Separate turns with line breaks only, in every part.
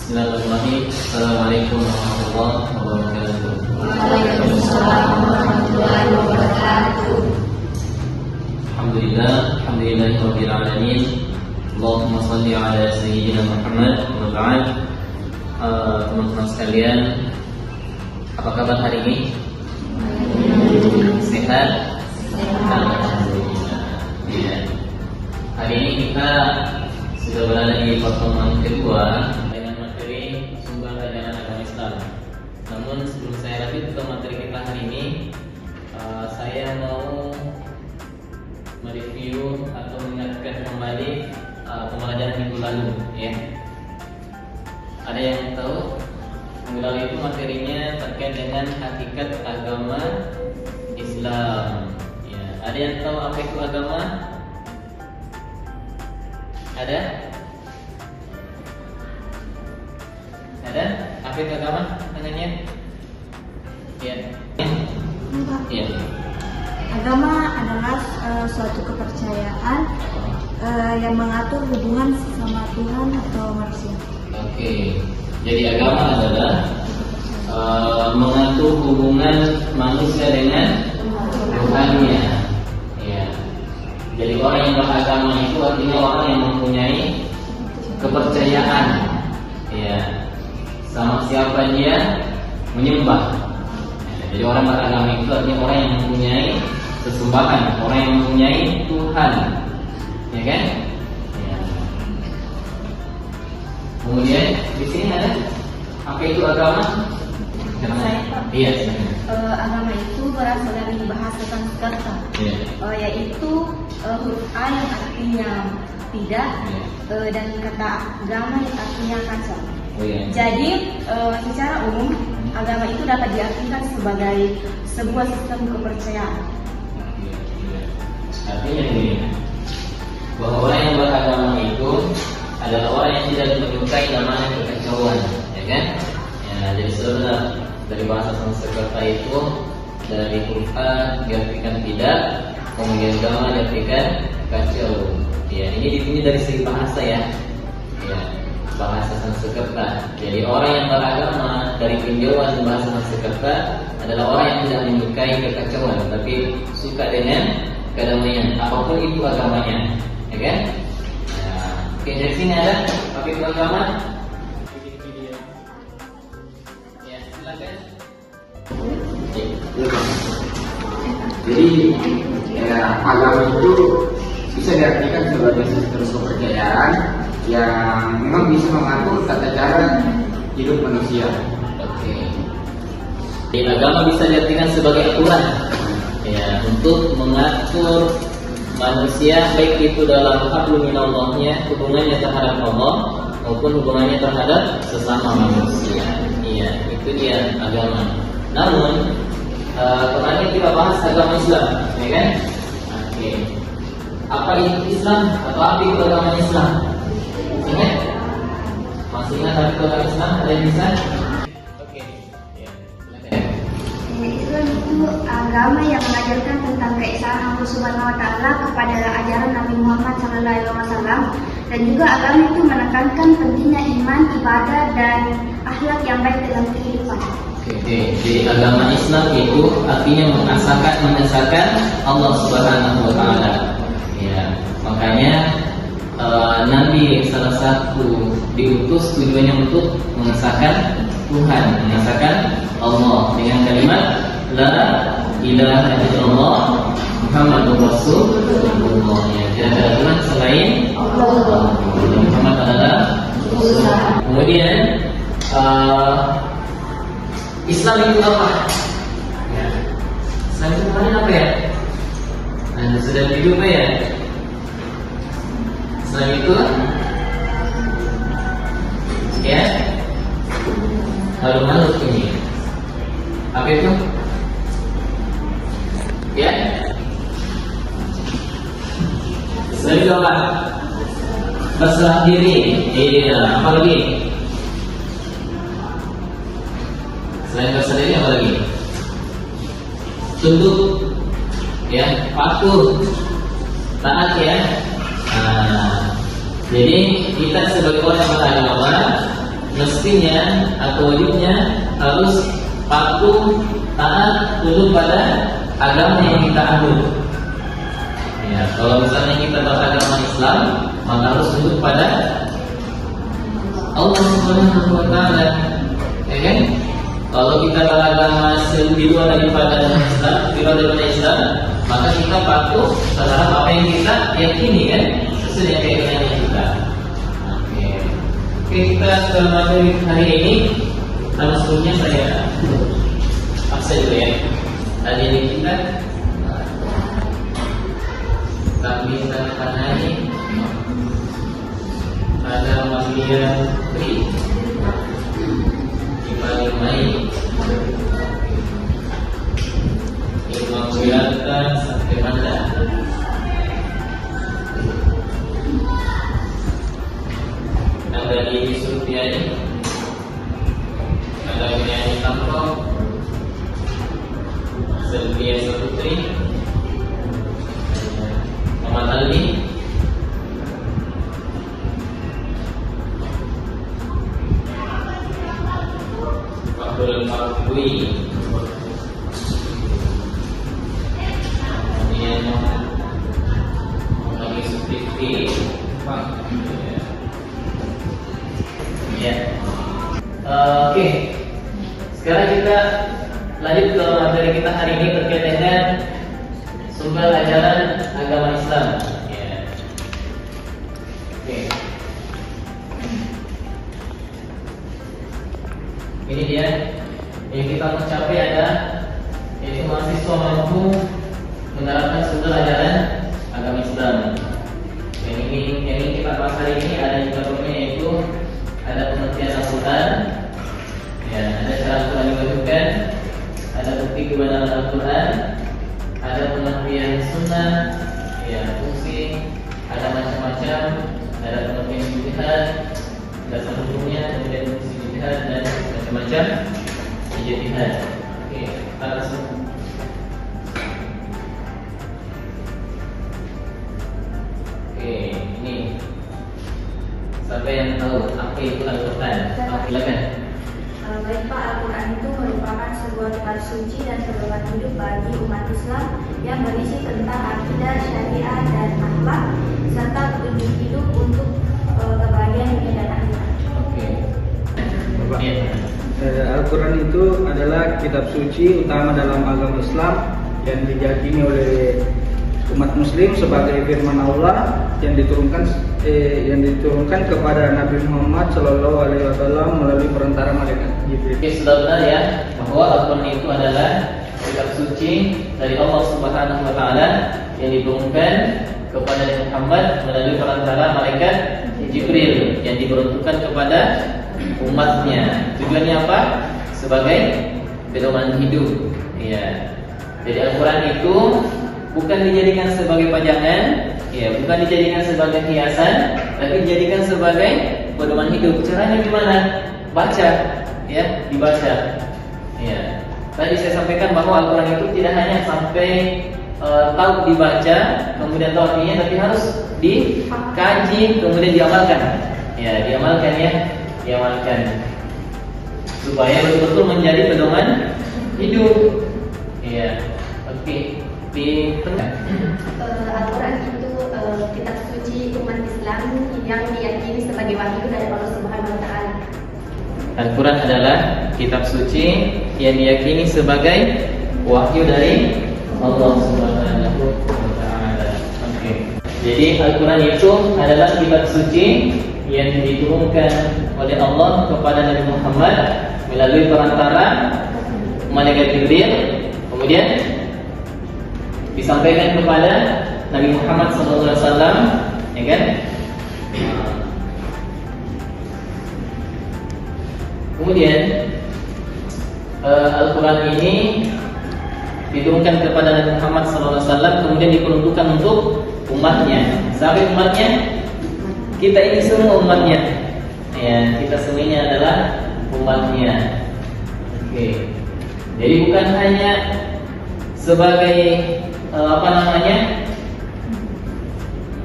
Bismillahirrahmanirrahim. Assalamualaikum warahmatullahi wabarakatuh.
Waalaikumsalam warahmatullahi wabarakatuh.
Alhamdulillahirabbil alamin. Allahumma shalli ala sayyidina Muhammad wa ba'd. Teman-teman sekalian, apa kabar hari ini? Sehat? Alhamdulillah. Ya. Hari ini kita sudah berada di pertemuan kedua dengan materi sumber ajaran agama Islam. Namun sebelum saya lanjut ke materi kita hari ini, saya mau mereview atau mengingatkan kembali pembelajaran minggu lalu, ya. Ada yang tahu minggu lalu itu materinya terkait dengan hakikat agama Islam. Ya. Ada yang tahu apa itu agama? Ada? Ada? Apa itu agama? Tangannya? Ya. Ya.
Agama adalah suatu kepercayaan yang mengatur hubungan sama Tuhan atau manusia.
Oke. Jadi agama adalah mengatur hubungan manusia dengan Tuhannya. Ya. Jadi orang yang beragama itu artinya orang yang mempunyai kepercayaan, ya, sama siapa dia menyembah. Jadi orang beragama itu artinya orang yang mempunyai sesembahan, orang yang mempunyai Tuhan, ya kan? Ya. Kemudian di sini ada apa itu agama? Iya.
Agama itu berasal dari bahasa Sanskerta, yaitu huruf A yang artinya tidak, dan kata agama yang artinya kaca. Jadi secara umum agama itu dapat diartikan sebagai sebuah sistem kepercayaan.
Artinya ini bahwa orang yang beragama itu adalah orang yang tidak menyukai namanya kekacauan, ya kan? Ya, jadi sebenarnya dari bahasa Sanskerta itu dari huruf A diartikan tidak, kemudian agama diartikan kacau. Ya, ini dipunya dari segi bahasa, ya. Ya, bahasa Sanskerta. Jadi orang yang beragama dari tinjauan bahasa Sanskerta adalah orang yang tidak menyukai kekacauan, tapi suka dengan kedamaian, apapun itu agamanya, ya kan? Nah, oke, dari sini ada apa itu agama? Ya, silakan.
Jadi agama itu bisa diartikan sebagai sistem kepercayaan yang memang bisa mengatur tata cara hidup manusia.
Oke. Jadi agama bisa diartikan sebagai aturan, ya, untuk mengatur manusia, baik itu dalam hablum minallahnya, hubungannya terhadap Allah maupun hubungannya terhadap sesama manusia. Iya, itu dia agama. Namun kemarin kita bahas agama Islam, ya kan? Oke. Apa itu Islam atau apa itu agama Islam? Ingat? Masih ingat apa itu agama Islam? Ada yang bisa? Oke. Ya, silakan.
Islam itu agama yang mengajarkan tentang keesaan Allah Subhanahu wa taala kepada ajaran Nabi Muhammad SAW, dan juga agama itu menekankan pentingnya iman, ibadah, dan akhlak yang baik dalam kehidupan.
Oke, jadi agama Islam itu artinya mengesahkan Allah Subhanahu wa taala. Ya, makanya Nabi salah satu diutus tujuannya untuk mengesahkan Tuhan, mengesahkan Allah dengan kalimat la ilaha illallah Muhammadur Rasulullah. Ya, tidak ada Tuhan selain Allah. Muhammad adalah Rasul. Kemudian Islam itu apa? Ya. Islam itu apa ya? Anda sudah berjumpa ya? Islam itu ya malu-malu ini. Apa itu? Ya? Islam itu apa? Berserah diri. Iya, apa lagi? Selain berserah diri apa lagi? Tunduk, ya, patuh, taat, ya. Jadi kita sebagai orang yang beragama mestinya atau wajibnya harus patuh taat tunduk pada agama yang kita anut. Ya, kalau misalnya kita beragama Islam, maka harus tunduk pada Allah Subhanahu wa taala. Ya kan? Kalau kita beragama di luar daripada Islam, maka kita patuh terhadap apa yang kita yakini kan, sesuai dengan keyakinan kita. Oke, kita ke materi hari ini. Nama sebelumnya saya absen dulu ya. Tadi ini kita kami tangani ada Maria Tri Imai Imam Wirata sampai mana? Ada di Sufiani, ada Wiani Tampo, Sylvia Saputri, Muhammad Ali, Abdul Marfui, kemudian Muhammad Sufifi, ya. Oke. Sekarang kita lanjut ke materi kita hari ini terkait dengan sumber ajaran agama Islam. Ya. Oke. Ini dia yang kita mau capai ada, yaitu mahasiswa mampu menerapkan sumber ajaran agama Islam. Yang ini kita bahas hari ini ada juga dokumennya, yaitu ada pengertian Al-Quran, ya, ada cara Al-Quran dibacakan, ada bukti kebenaran Al-Quran, ada pengertian Sunnah, ya, fungsi, ada macam-macam, ada pengertian ijtihad, dasar hukumnya, kemudian fungsi ijtihad dan macam-macam ijtihad. Oke, kita langsung. Oke, ini sampai yang tahu apa itu Al-Quran? Silakan.
Baik Pak, Al-Quran itu merupakan sebuah kitab suci dan pedoman hidup bagi umat Islam yang berisi tentang akidah, syariat, dan akhlak serta petunjuk hidup untuk kebahagiaan dunia dan akhirat.
Oke.
Al-Quran itu adalah kitab suci utama dalam agama Islam yang diyakini oleh umat Muslim sebagai firman Allah yang diturunkan kepada Nabi Muhammad SAW melalui perantara malaikat Jibril.
Oke, sudah benar ya bahwa Al-Quran itu adalah kitab suci dari Allah Subhanahu wa taala yang diturunkan kepada Nabi Muhammad melalui perantara malaikat Jibril yang diperuntukkan kepada umatnya. Tujuannya apa? Sebagai pedoman hidup. Ya. Jadi Al-Quran itu bukan dijadikan sebagai pajangan, ya, bukan dijadikan sebagai hiasan, tapi dijadikan sebagai pedoman hidup. Caranya gimana? Baca, ya, dibaca. Ya. Tadi saya sampaikan bahwa Al-Quran itu tidak hanya sampai tahu dibaca, kemudian tahu artinya, tapi harus dikaji, kemudian diamalkan. Ya, diamalkan ya, diamalkan supaya betul-betul menjadi pedoman hidup. Ya, oke.
Al-Quran itu kitab suci umat Islam yang diyakini sebagai wahyu dari Allah Subhanahu wa taala.
Al-Quran adalah kitab suci yang diyakini sebagai wahyu dari Allah Subhanahu wa taala. Oke. Jadi Al-Quran itu adalah kitab suci yang diturunkan oleh Allah kepada Nabi Muhammad melalui perantara malaikat Jibril, kemudian disampaikan kepada Nabi Muhammad SAW, ya kan? Kemudian Al-Quran ini diturunkan kepada Nabi Muhammad SAW, kemudian diperuntukkan untuk umatnya. Sampai umatnya, kita ini semua umatnya. Ya, kita semuanya adalah umatnya. Oke. Jadi bukan hanya sebagai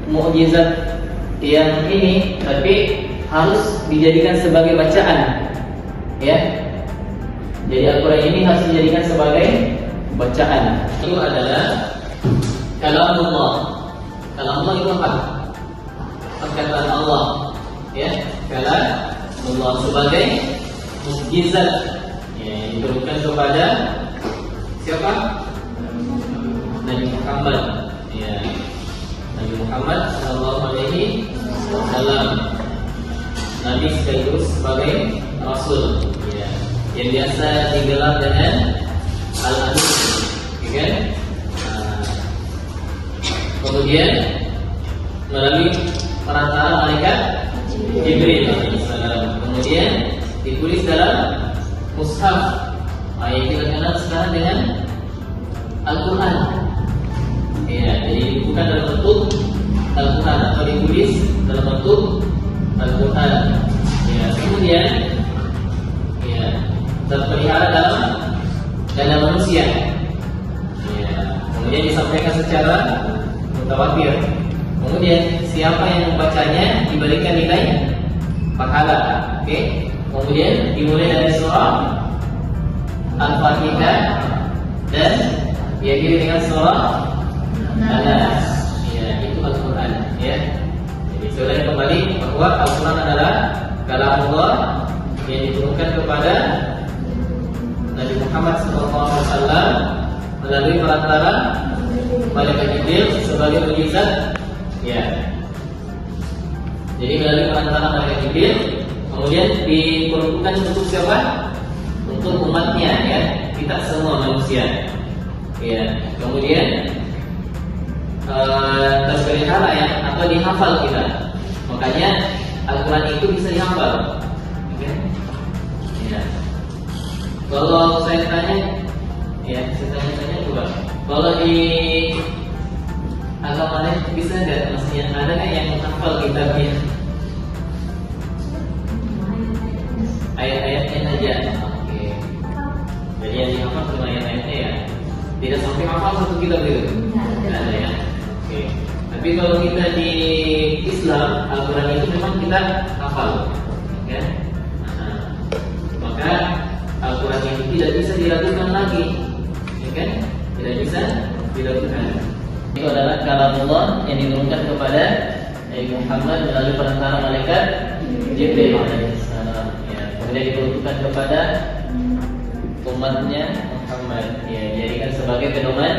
mukjizat yang ini, tapi harus dijadikan sebagai bacaan, ya. Jadi Al-Quran ini harus dijadikan sebagai bacaan. Itu adalah kalamullah. Kalamullah itu apa? Perkataan Allah, ya. Kalamullah sebagai mukjizat, ya, yang diberikan kepada siapa? Nabi Muhammad, ya. Nabi Muhammad sallallahu alaihi wasallam, Nabi sekaligus sebagai Rasul, ya, yang biasa digelar dengan Al-Amin, ya kan? Kemudian melalui perantara malaikat Jibril alaihissalam, kemudian ditulis dalam mushaf, yang kita kenal sekarang dengan Al-Quran. Ya, jadi bukan dalam bentuk Al-Quran atau ditulis dalam bentuk Al-Quran. Ya, kemudian ya, terpelihara dalam manusia. Ya, kemudian disampaikan secara mutawatir. Kemudian siapa yang membacanya diberikan nilai pahala. Oke. Kemudian dimulai dari surah Al-Fatihah dan diakhiri dengan surah An-Nas. Ya, itu Al-Quran, ya. Jadi saya kembali bahwa Al-Quran adalah kalamullah yang diturunkan kepada Nabi Muhammad SAW melalui perantara malaikat Jibril sebagai mukjizat, ya. Jadi melalui perantara malaikat Jibril, kemudian diperuntukkan untuk siapa? Untuk umatnya, ya, kita semua manusia, ya. Kemudian terpelihara, ya, atau dihafal kita. Makanya Al-Quran itu bisa dihafal, ya. Ya. Kalau saya tanya, ya, saya tanya juga, kalau di agama lain bisa nggak, maksudnya ada nggak yang menghafal kitabnya? Ayat-ayatnya saja. Oke. Jadi yang dihafal cuma ayat-ayatnya, ya. Tidak sampai hafal satu kitab itu. Tidak ada, ya. Oke. Tapi kalau kita di Islam, Al-Quran itu memang kita hafal, ya. Maka Al-Quran itu tidak bisa diragukan lagi, ya kan? Tidak bisa diragukan. Itu adalah kalamullah yang diturunkan kepada Nabi Muhammad melalui perantara malaikat Jibril alaihissalam, ya. Kemudian diturunkan kepada umatnya Muhammad, ya, dijadikan sebagai pedoman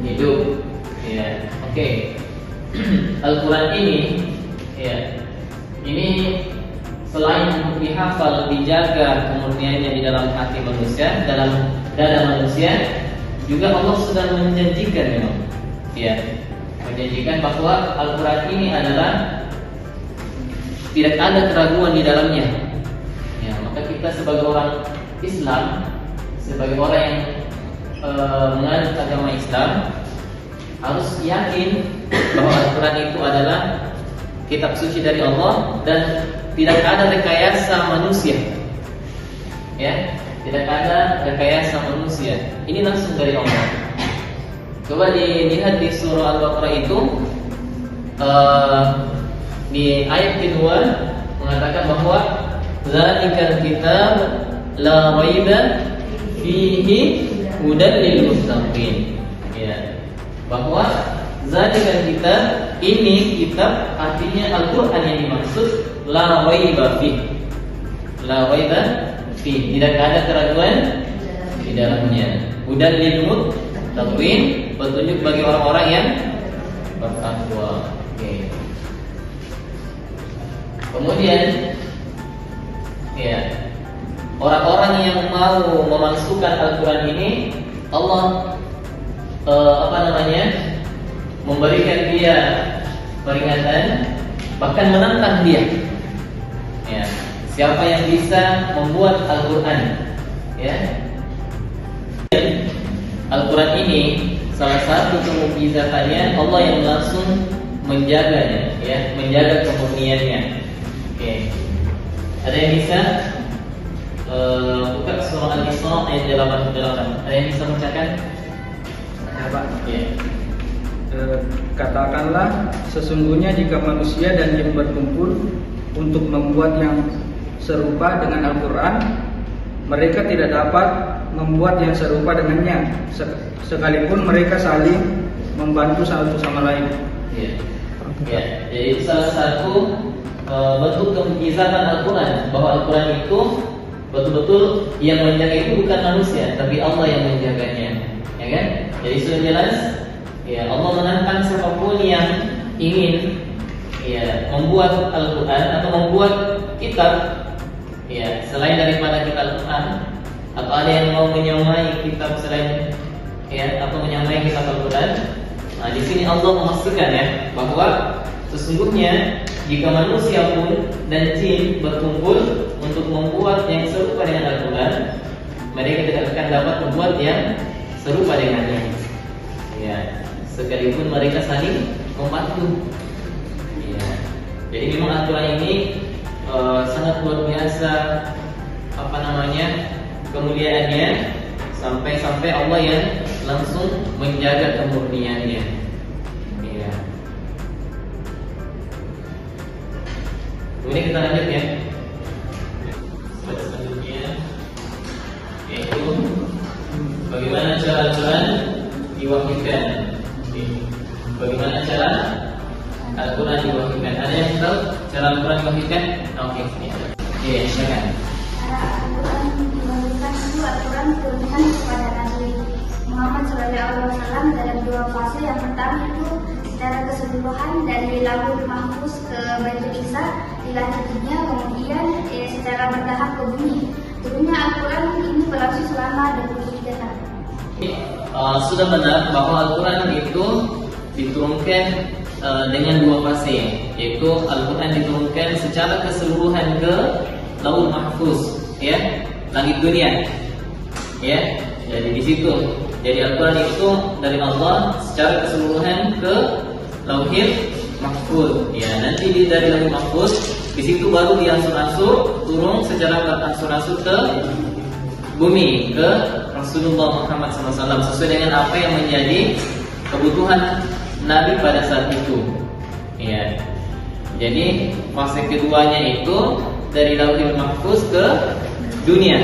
hidup, ya. Oke. Al-Quran ini, ya, ini selain untuk dihafal, dijaga kemurniannya di dalam hati manusia, dalam dada manusia, juga Allah sudah menjanjikan, memang, ya, menjanjikan bahwa Al-Quran ini adalah tidak ada keraguan di dalamnya, ya. Maka kita sebagai orang Islam, sebagai orang yang menganut agama Islam, harus yakin bahwa Al-Quran itu adalah kitab suci dari Allah dan tidak ada rekayasa manusia, ya. Tidak ada rekayasa manusia. Ini langsung dari Allah. Coba dilihat di surah Al-Baqarah itu, di ayat kedua mengatakan bahwa zalikal kitab la raiba fihi hudan lil muttaqin, ya. Bahwa zalikal kitab, ini kitab artinya Al-Quran yang dimaksud, la raiba fihi, la raiba fihi, tidak ada keraguan di dalamnya. Hudan lil muttaqin, petunjuk bagi orang-orang yang bertakwa. Oke. Kemudian, ya, orang-orang yang mau memasukkan Al-Quran ini, Allah memberikan dia peringatan, bahkan menantang dia, ya. Siapa yang bisa membuat Al-Quran, ya. Al-Quran ini salah satu kemukjizatannya Allah yang langsung menjaganya, ya, menjaga kemurniannya. Oke. Ada yang bisa buka surah Al-Isra ayat 88. Ada yang bisa membacakan?
Ya, Pak.
Ya.
Katakanlah, sesungguhnya jika manusia dan jin berkumpul untuk membuat yang serupa dengan Al-Quran, mereka tidak dapat membuat yang serupa dengannya, sekalipun mereka saling membantu satu sama lain.
Ya. Ya, jadi itu salah satu bentuk kemujizatan Al-Quran, bahwa Al-Quran itu betul-betul yang menjaga itu bukan manusia, tapi Allah yang menjaganya, ya kan? Jadi sudah jelas, ya Allah menantang siapapun yang ingin ya membuat Al-Quran atau membuat kitab ya selain daripada kitab Al-Quran, atau ada yang mau menyamai kitab selain ya atau menyamai kitab Al-Quran. Nah, di sini Allah memastikan ya bahwa sesungguhnya jika manusia pun dan jin berkumpul untuk membuat yang serupa dengan Al-Quran, mereka tidak akan dapat membuat yang serupa dengannya. Ya, sekalipun mereka saling membantu. Ya, jadi memang Al-Quran ini sangat luar biasa kemuliaannya, sampai Allah yang langsung menjaga kemurniannya. Ya. Kemudian kita lanjut ya. Selanjutnya yaitu bagaimana cara Al-Quran diwahyukan. Bagaimana cara Al-Quran diwahyukan? Ada yang tahu cara Al-Quran diwahyukan? Oke, ya, silakan.
Cara Al-Quran diwahyukan itu Al-Quran diturunkan kepada Nabi Muhammad SAW dalam dua fase. Yang pertama itu secara keseluruhan dari Lauhul Mahfuz ke Baitul Izza di langit dunia, kemudian secara bertahap ke bumi. Turunnya Al-Quran ini berlangsung selama 23 tahun.
Sudah benar bahwa Al-Quran itu diturunkan dengan dua fase, yaitu Al-Quran diturunkan secara keseluruhan ke Lauhul Mahfuz, ya, langit dunia, ya. Jadi di situ, jadi Al-Quran itu dari Allah secara keseluruhan ke Lauhul Mahfuz, ya. Nanti dari Lauhul Mahfuz, di situ baru diangsur-angsur turun secara berangsur-angsur ke bumi, ke Rasulullah Muhammad SAW sesuai dengan apa yang menjadi kebutuhan Nabi pada saat itu. Ya. Jadi fase keduanya itu dari Lauhul Mahfuz ke dunia,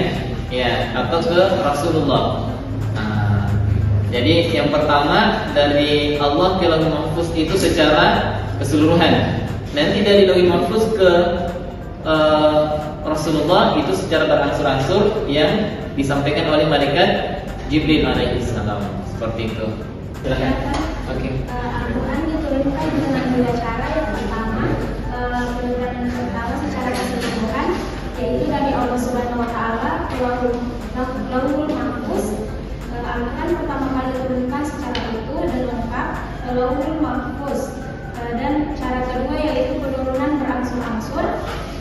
ya, atau ke Rasulullah. Nah, jadi yang pertama dari Allah ke Lauhul Mahfuz itu secara keseluruhan. Nanti dari Lauhul Mahfuz ke Rasulullah itu secara berangsur-angsur yang disampaikan oleh malaikat Jibril alaihissalam. Seperti itu. Silakan. Oke.
Al-Quran diturunkan dengan dua cara. Yang pertama, penurunannya yang pertama secara keseluruhan, yaitu dari Allah Subhanahu Wa Taala ke Lauhul Mahfuz. Al-Quran pertama kali diturunkan secara utuh dan lengkap ke Lauhul Mahfuz. Dan cara kedua yaitu penurunan berangsur-angsur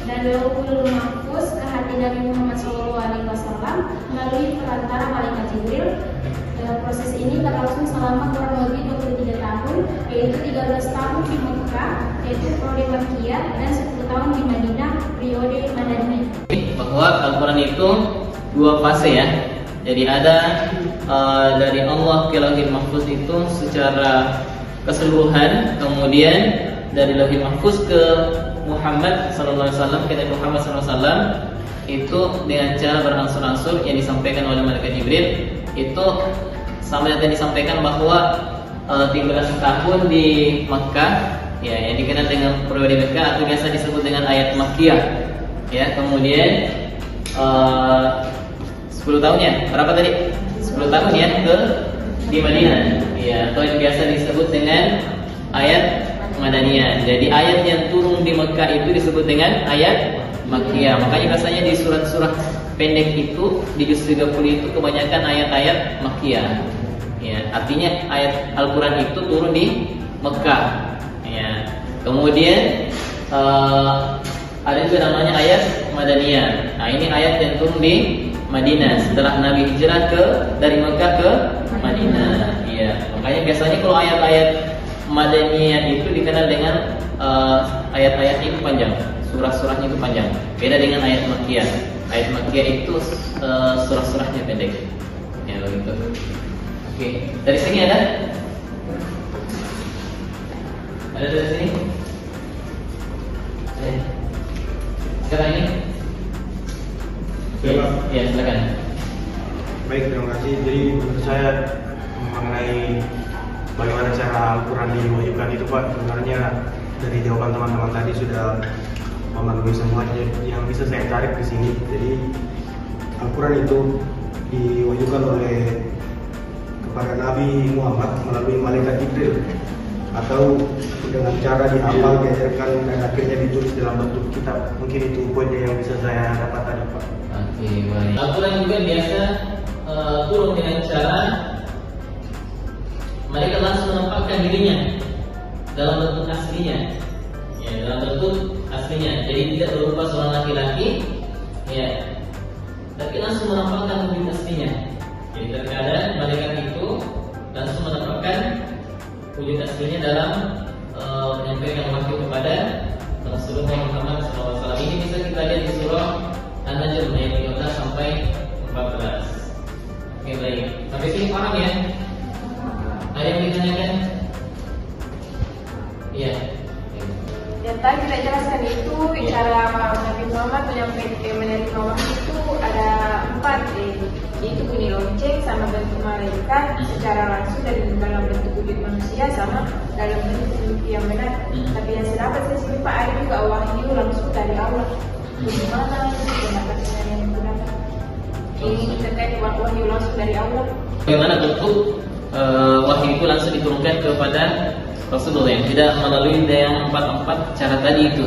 dari Lauhul Mahfuz ke hati Nabi Muhammad SAW melalui perantara malaikat Jibril. Proses ini berlangsung selama kurang lebih 23 tahun, yaitu 13 tahun di Mekah, yaitu periode Makkiyah, dan 10 tahun di Madinah, periode Madaniyah.
Bahwa Al-Quran itu dua fase ya. Jadi ada dari Allah ke Lauhul Mahfuz itu secara keseluruhan, kemudian dari Lauhul Mahfuz ke Muhammad SAW, ke Nabi Muhammad SAW itu dengan cara berangsur-angsur yang disampaikan oleh malaikat Jibril. Itu sama yang disampaikan bahwa 13 tahun di Makkah, ya, yang dikenal dengan periode Makkah atau biasa disebut dengan ayat Makkiyah, ya. Kemudian 10 tahunnya berapa tadi? 10 tahun ya ke di Madinah, ya, atau yang biasa disebut dengan ayat Madaniyah. Jadi ayat yang turun di Makkah itu disebut dengan ayat Makkiyah. Makanya biasanya di surat-surat pendek itu di juz 30 itu kebanyakan ayat-ayat Makkiyah. Ya, artinya ayat Al-Quran itu turun di Mekah. Ya. Kemudian ada juga namanya ayat Madaniyah. Nah, ini ayat yang turun di Madinah setelah Nabi hijrah dari Mekah ke Madinah. Ya, makanya biasanya kalau ayat-ayat Madaniyah itu dikenal dengan ayat-ayatnya itu panjang, surah-surahnya itu panjang. Beda dengan ayat Makkiyah. Ayat Makkiyah itu surah-surahnya pendek. Ya, begitu. Oke, dari sini ada? Ada dari sini? sekarang ini. Ya, silakan.
Baik, terima kasih. Jadi menurut saya mengenai bagaimana cara Al-Quran diwahyukan itu Pak, sebenarnya dari jawaban teman-teman tadi sudah memenuhi semua yang bisa saya tarik di sini. Jadi Al-Quran itu diwahyukan oleh kepada Nabi Muhammad melalui malaikat Jibril, atau dengan cara dihafal, diajarkan, dan akhirnya ditulis dalam bentuk kitab. Mungkin itu poinnya yang bisa saya dapat tadi Pak.
Oke, baik. Al-Quran juga biasa turun dengan cara mereka langsung menampakkan dirinya dalam bentuk aslinya, ya, dalam bentuk aslinya. Jadi tidak berupa seorang laki-laki, ya, tapi langsung menampakkan wujud aslinya. Jadi terkadang malaikat itu langsung menampakkan wujud aslinya dalam menyampaikan wahyu kepada Rasulullah Muhammad SAW. Ini bisa kita lihat di surah An-Najm ayat 13 sampai 14. Oke, baik. Sampai sini paham ya? Ada yang ditanyakan? Iya.
Yang tadi kita jelaskan itu cara Nabi Muhammad menyampaikan menerima wahyu itu ada 4, yaitu bunyi lonceng, sama bentuk malaikat, secara langsung dan dalam bentuk wujud manusia, sama dalam bentuk yang benar. Tapi yang saya dapat dari sini Pak, ada juga wahyu langsung dari Allah. Bagaimana pendapatnya yang menggunakan ini terkait wahyu langsung dari Allah?
Bagaimana bentuk wahyu itu langsung diturunkan kepada Rasulullah yang tidak melalui yang 4 cara tadi itu.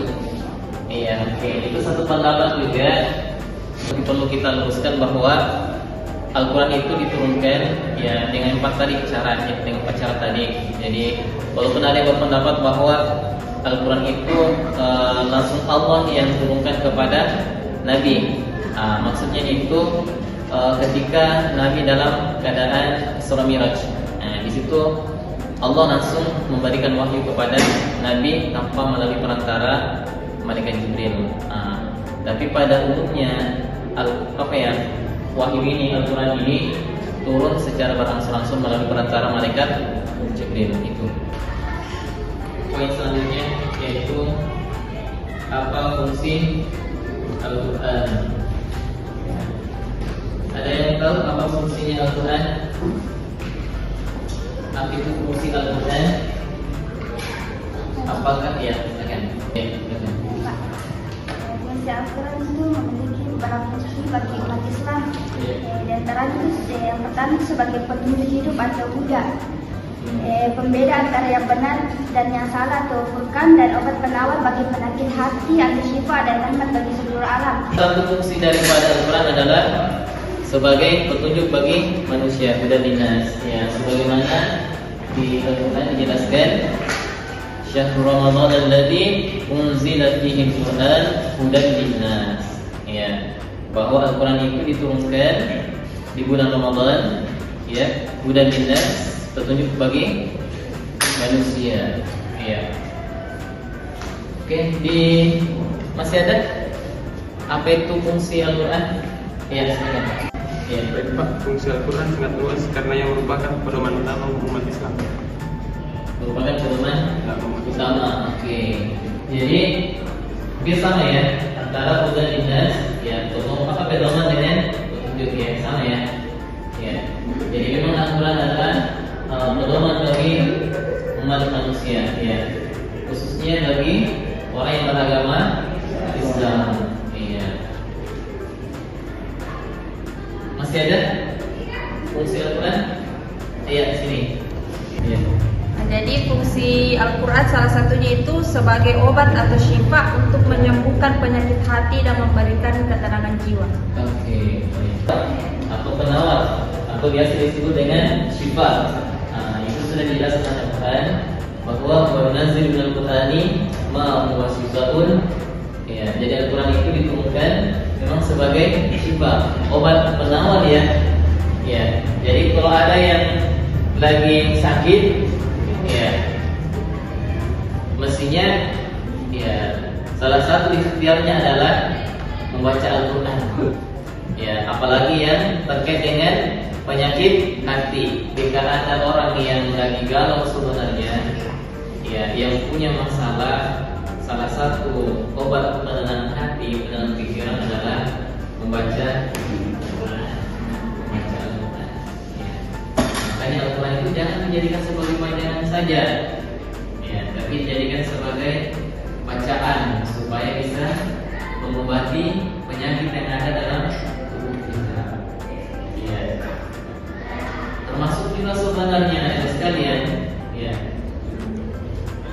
Iya, oke. Itu satu pendapat juga. Tapi perlu kita luruskan bahwa Al-Quran itu diturunkan ya dengan 4 tadi caranya, dengan 4 cara tadi. Jadi walaupun ada yang berpendapat bahwa Al-Quran itu langsung Allah yang turunkan kepada Nabi. Maksudnya itu ketika Nabi dalam keadaan Isra Mi'raj. Di situ Allah langsung memberikan wahyu kepada Nabi tanpa melalui perantara malaikat Jibril. Tapi pada umumnya wahyu ini, Al-Quran ini turun secara berangsur-angsur melalui perantara malaikat Jibril itu. Poin selanjutnya yaitu apa fungsi Al-Quran? Ada yang tahu apa fungsinya Al-Quran? Apa itu fungsi Al-Quran? Apakah ya? Silakan.
Fungsi Al-Quran itu memiliki beberapa fungsi bagi umat Islam. Di antaranya itu yang pertama sebagai petunjuk hidup atau Buddha, pembeda antara yang benar dan yang salah atau furqan, dan obat penawar bagi penyakit hati atau syifa dan rahmat bagi seluruh alam.
Satu fungsi daripada Al-Quran adalah sebagai petunjuk bagi manusia, hudan linnas, ya, sebagaimana di Al-Quran dijelaskan Syahrul Ramadan alladzi unzila fihi al-Quran hudan linnas, ya, bahwa Al-Quran itu diturunkan di bulan Ramadan, ya, hudan linnas, petunjuk bagi manusia, ya. Oke, masih ada apa itu fungsi Al-Quran? Ya, silakan. Ya.
Baik Pak, fungsi Al-Quran sangat luas karena yang merupakan pedoman utama umat Islam.
Merupakan pedoman utama. Oke. Jadi sama ya antara hudan linnas, ya, apa pedoman dengan petunjuk, ya, sama ya. Ya. Jadi memang Al-Quran adalah pedoman bagi umat manusia, ya, khususnya bagi orang yang beragama Islam. Masih ada fungsi Al-Quran? Iya, sini. Iya.
Jadi fungsi Al-Quran salah satunya itu sebagai obat atau syifa untuk menyembuhkan penyakit hati dan memberikan ketenangan jiwa.
Oke, atau penawar, atau biasa disebut dengan syifa. Itu sudah dijelaskan Al-Quran bahwa wa nunazzilu minal Qur'ani ma huwa shifaa'un. Ya, jadi Al-Quran itu diturunkan memang sebagai syifa, obat penawar, ya. Ya, jadi kalau ada yang lagi sakit, ya, mestinya, ya, salah satu ikhtiarnya adalah membaca Al-Quran. Ya, apalagi yang terkait dengan penyakit hati. Jika ada orang yang lagi galau sebenarnya, ya, yang punya masalah, salah satu obat penenang hati, penenang mengobati penyakit yang ada dalam tubuh kita. Ya. Termasuk juga sebenarnya ada sekalian, ya.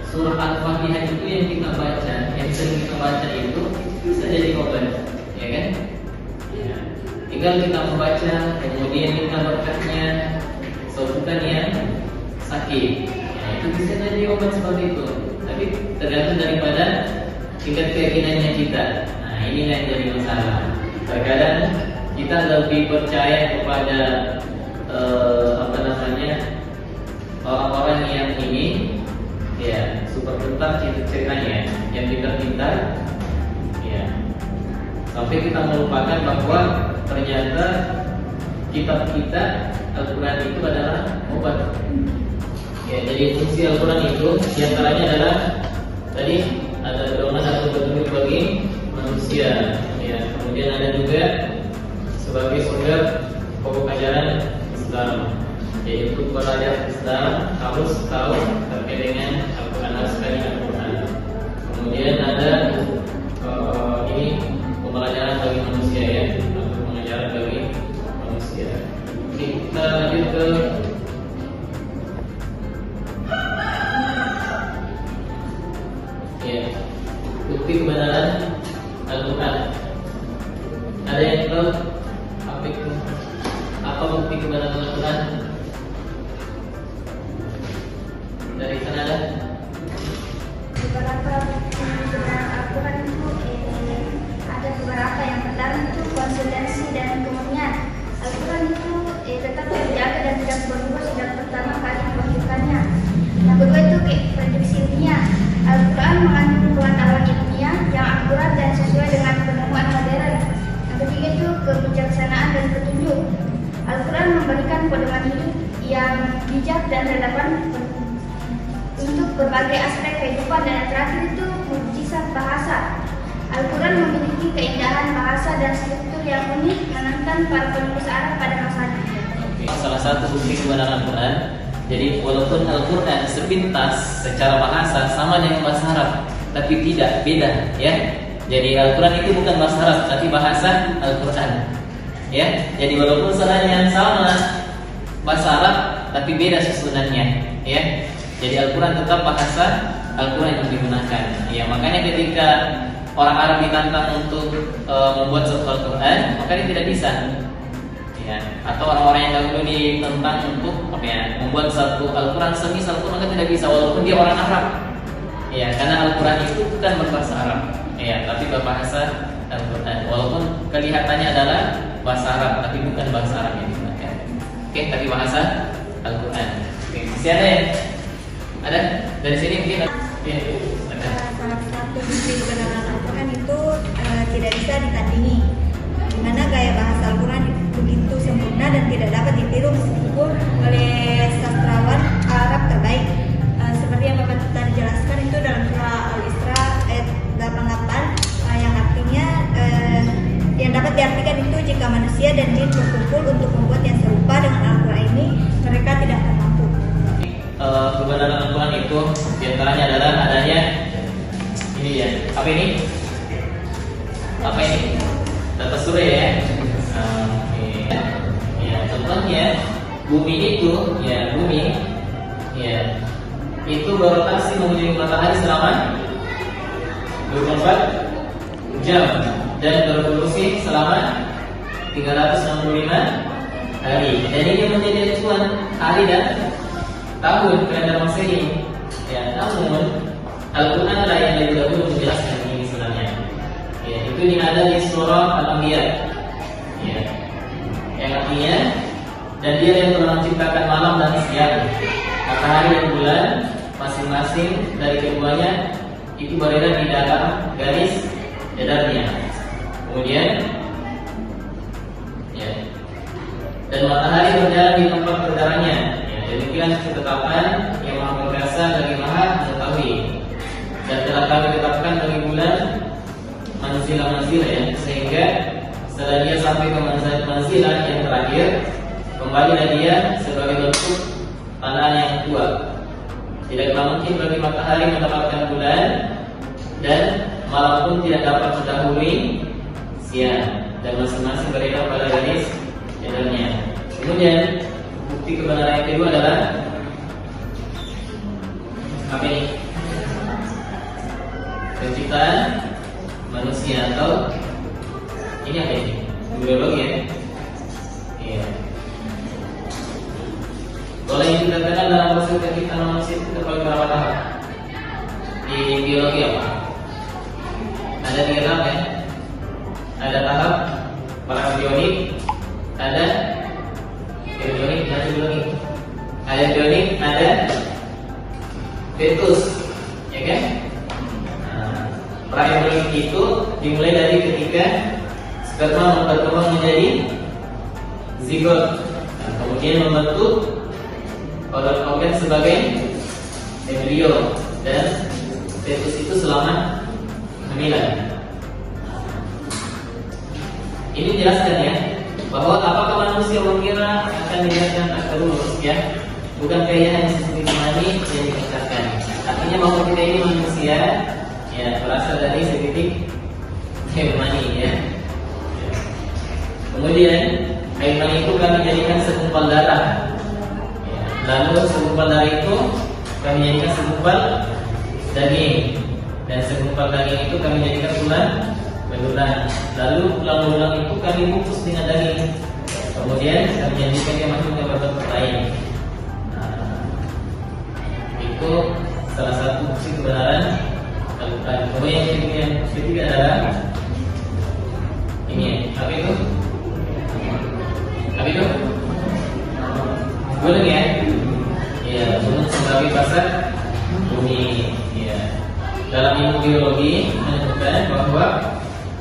Surah Al-Fatihah itu yang kita baca, yang sering kita baca itu bisa jadi obat, ya kan? Ya. Tinggal kita membaca, kemudian kita berkatnya sembuhkan yang sakit. Ya, itu bisa jadi obat seperti itu. Tapi tergantung daripada tingkat keyakinannya kita. Nah, ini yang jadi masalah. Terkadang kita lebih percaya kepada orang-orang yang ini, ya, super pintar ceritanya, yang pintar-pintar, ya, sampai kita melupakan bahwa ternyata kitab kita Al-Quran itu adalah obat. Ya, jadi fungsi Al-Quran itu diantaranya adalah tadi ada pedoman atau petunjuk bagi manusia. Ya, kemudian ada juga sebagai sumber pokok ajaran Islam. Jadi untuk belajar Islam harus tahu terkait dengan Al-Quran, harus sekali Al-Quran. Kemudian ada ini pembelajaran bagi manusia, ya, untuk pengajaran bagi manusia. Kita lanjut ke bukti kebenaran Al-Quran. Ada yang tahu apa bukti kebenaran Al-Quran? Dari sana ada?
Beberapa bukti kebenaran Al-Quran itu ada beberapa. Yang pertama itu konsistensi dan kemurnian. Al-Quran itu tetap terjaga dan tidak berubah sejak pertama kali dibagikannya. Yang kedua itu prediksi ilmiah. Al-Quran mengandung pengetahuan ilmiah yang akurat dan sesuai dengan penemuan modern. Yang ketiga itu kebijaksanaan dan petunjuk. Al-Quran memberikan pedoman hidup yang bijak dan relevan untuk berbagai aspek kehidupan. Dan yang terakhir itu mukjizat bahasa. Al-Quran memiliki keindahan bahasa dan struktur yang unik menantang para penulis Arab pada masanya.
Salah satu bukti kebenaran Al-Quran. Jadi walaupun Al-Quran sepintas secara bahasa sama dengan bahasa Arab, tapi tidak, beda, ya. Jadi Al-Quran itu bukan bahasa Arab, tapi bahasa Al-Quran, ya. Jadi walaupun salahnya sama bahasa Arab, tapi beda susunannya, ya. Jadi Al-Quran tetap bahasa Al-Quran yang digunakan. Ya, makanya ketika orang Arab ditantang untuk membuat suatu Al-Quran, makanya tidak bisa. Ya, atau orang-orang yang dahulu ditentang untuk membuat satu Al-Quran semisal pun, maka tidak bisa walaupun dia orang Arab. Ya, karena Al-Quran itu bukan berbahasa Arab, ya, tapi berbahasa Al-Quran. Walaupun kelihatannya adalah bahasa Arab, tapi bukan bahasa Arab yang digunakan. Oke, tapi bahasa Al-Quran. Oke, masih ada ya? Ada? Dari sini mungkin ada? Ya, ada.
Salah satu bukti kebenaran Al-Quran itu tidak bisa ditandingi, di mana gaya bahasa Al-Quran begitu sempurna dan tidak dapat ditiru meskipun oleh sastrawan Arab terbaik. Seperti yang Bapak tadi jelaskan itu dalam surah Al-Isra ayat 88, yang artinya yang dapat diartikan itu jika manusia dan jin berkumpul untuk membuat yang serupa dengan Al-Quran ini, mereka tidak akan mampu.
Kebenaran Al-Quran itu diantaranya adalah adanya ini, ya. Apa ini? Apa ini? Data surya, ya. Ya, contohnya bumi itu, ya, bumi, ya, itu berotasi mengelilingi matahari selama 24 jam dan berevolusi selama 365 hari. Dan ini menjadi acuan hari dan tahun kalender Masehi. Ya, namun Al-Quran lah yang lebih dahulu menjelaskan ini sebenarnya. Ya, itu ada di surah Al-Anbiya. Ya, yang artinya, dan dia yang telah menciptakan malam dan siang, matahari dan bulan masing-masing dari keduanya itu beredar di dalam garis edarnya. Kemudian, ya, dan matahari berjalan di tempat berjalannya. Ya, demikian ketetapan yang Maha Perkasa lagi Maha mengetahui. Dan telah kami tetapkan bagi bulan manzilah-manzilah, ya, sehingga setelah dia sampai ke manzilah yang terakhir, kembalilah dia sebagai bentuk tanah yang kuat. Tidaklah mungkin bagi matahari mendapatkan bulan, dan malam pun tidak dapat mendahului Ya, dan masing-masing beredar pada garis edarnya. Kemudian bukti kebenaran yang kedua adalah apa ini? Penciptaan manusia atau ini apa ini? Biologi ya? Iya. Kalau yang kita kenal dalam proses penciptaan manusia itu terbagi berapa tahap? Di biologi apa? Ada 3 tahap ya? Ada tahap praembrionik, ada embrionik, ada embrionik. Ada embrionik, ada fetus, ya kan? Praembrionik itu dimulai dari ketika sperma berkembang menjadi zigot, kemudian membentuk organ sebagai embrio, dan fetus itu selama kehamilan. Ini jelaskan ya bahwa apakah manusia mengira akan dilihatkan akar lurus ya, bukan kayak hanya seperti mani yang dikatakan. Artinya bahwa kita ini manusia ya berasal dari setitik air mani ya. Kemudian air mani itu kami jadikan segumpal darah. Ya. Lalu segumpal darah itu kami jadikan segumpal daging, dan segumpal daging itu kami jadikan tulang belulang. Lalu tulang-tulang itu kami bungkus dengan daging. Kemudian kami jadikan yang masuk ke bentuk lain. Itu salah satu bukti kebenaran Al-Quran. Kemudian yang ketiga adalah ini, apa itu? Apa itu? Gunung ya? Iya, gunung sebagai pasar bumi. Iya. Dalam ilmu geologi menyebutkan bahwa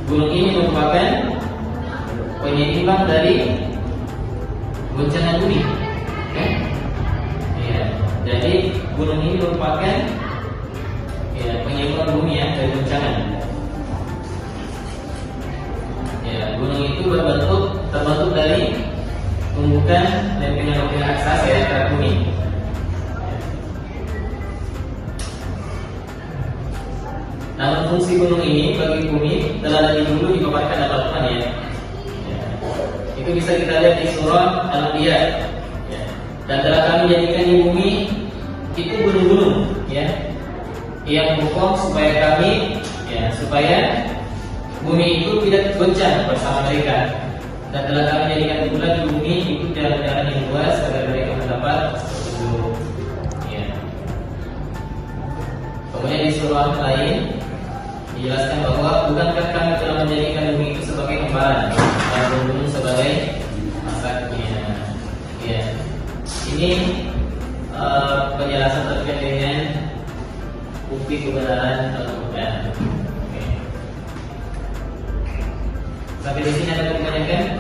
gunung ini merupakan penyeimbang dari goncangan bumi. Oke? Ya, jadi gunung ini merupakan ya penyeimbang bumi ya dari goncangan. Ya, gunung itu terbentuk dari tumbukan dan lempengan raksasa ya pada bumi. Namun fungsi gunung ini bagi bumi telah dari dulu dipaparkan dalam Al-Quran ya. Itu bisa kita lihat di surah Al-Anbiya. Ya. Dan telah kami jadikan di bumi itu gunung-gunung ya, yang kokoh supaya supaya bumi itu tidak goncang bersama mereka. Dan telah kami jadikan pula di bumi itu jalan-jalan yang luas agar mereka mendapat petunjuk. Ya. Kemudian di surah lain dijelaskan bahwa bukankah kami telah menjadikan bumi itu sebagai hamparan dan gunung sebagai masaknya. Ya. Ini penjelasan terkait dengan bukti kebenaran Al-Quran. Sampai di sini ada pertanyaan?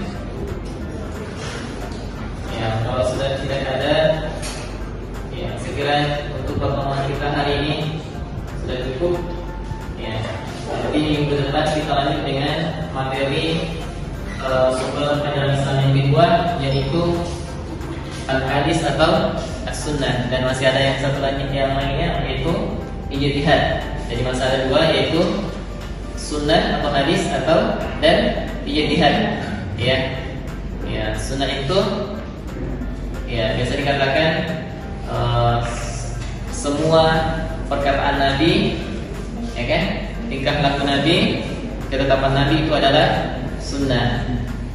Ya, kalau sudah tidak ada, ya sekira untuk pertemuan kita hari ini sudah cukup. Ya, nanti minggu depan kita lanjut dengan materi sumber penjelasan Islam yang kedua, yaitu al-hadis atau as-sunnah, dan masih ada yang satu lagi yang lainnya yaitu ijtihad. Jadi masalah dua yaitu sunnah atau hadis atau dan ijtihad. Ya, sunnah itu ya biasa dikatakan semua perkataan Nabi, ya kan, tingkah laku Nabi, ketetapan Nabi itu adalah sunnah.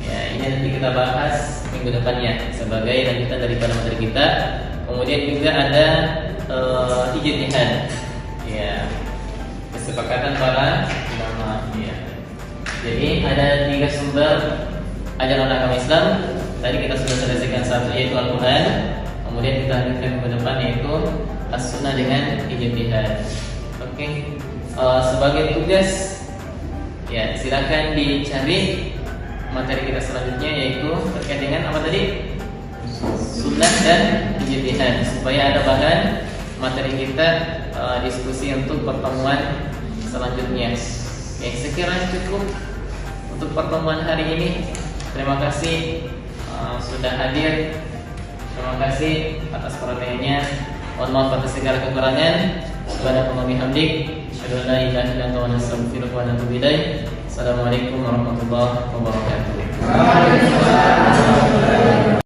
Ya, ini nanti kita bahas minggu depannya sebagai lanjutan daripada materi kita. Kemudian juga ada ijtihad. Ya, kesepakatan para ulama. Ya. Jadi ada 3 sumber ajaran agama Islam. Tadi kita sudah selesaikan satu yaitu Al-Quran. Kemudian kita lanjutkan ke depan yaitu as-sunnah dengan ijtihad. Oke. Sebagai tugas, ya silakan dicari materi kita selanjutnya yaitu terkait dengan apa tadi? Sunnah dan ijtihad, supaya ada bahan materi kita diskusi untuk pertemuan selanjutnya. Ya, sekiranya cukup untuk pertemuan hari ini. Terima kasih sudah hadir. Terima kasih atas perhatiannya. Mohon maaf atas segala kekurangan. Subhanallah wa bihamdik, asyhadu an la ilaha illa anta, astaghfiruka wa atubu ilaik. Assalamualaikum warahmatullahi wabarakatuh.
Waalaikumsalam.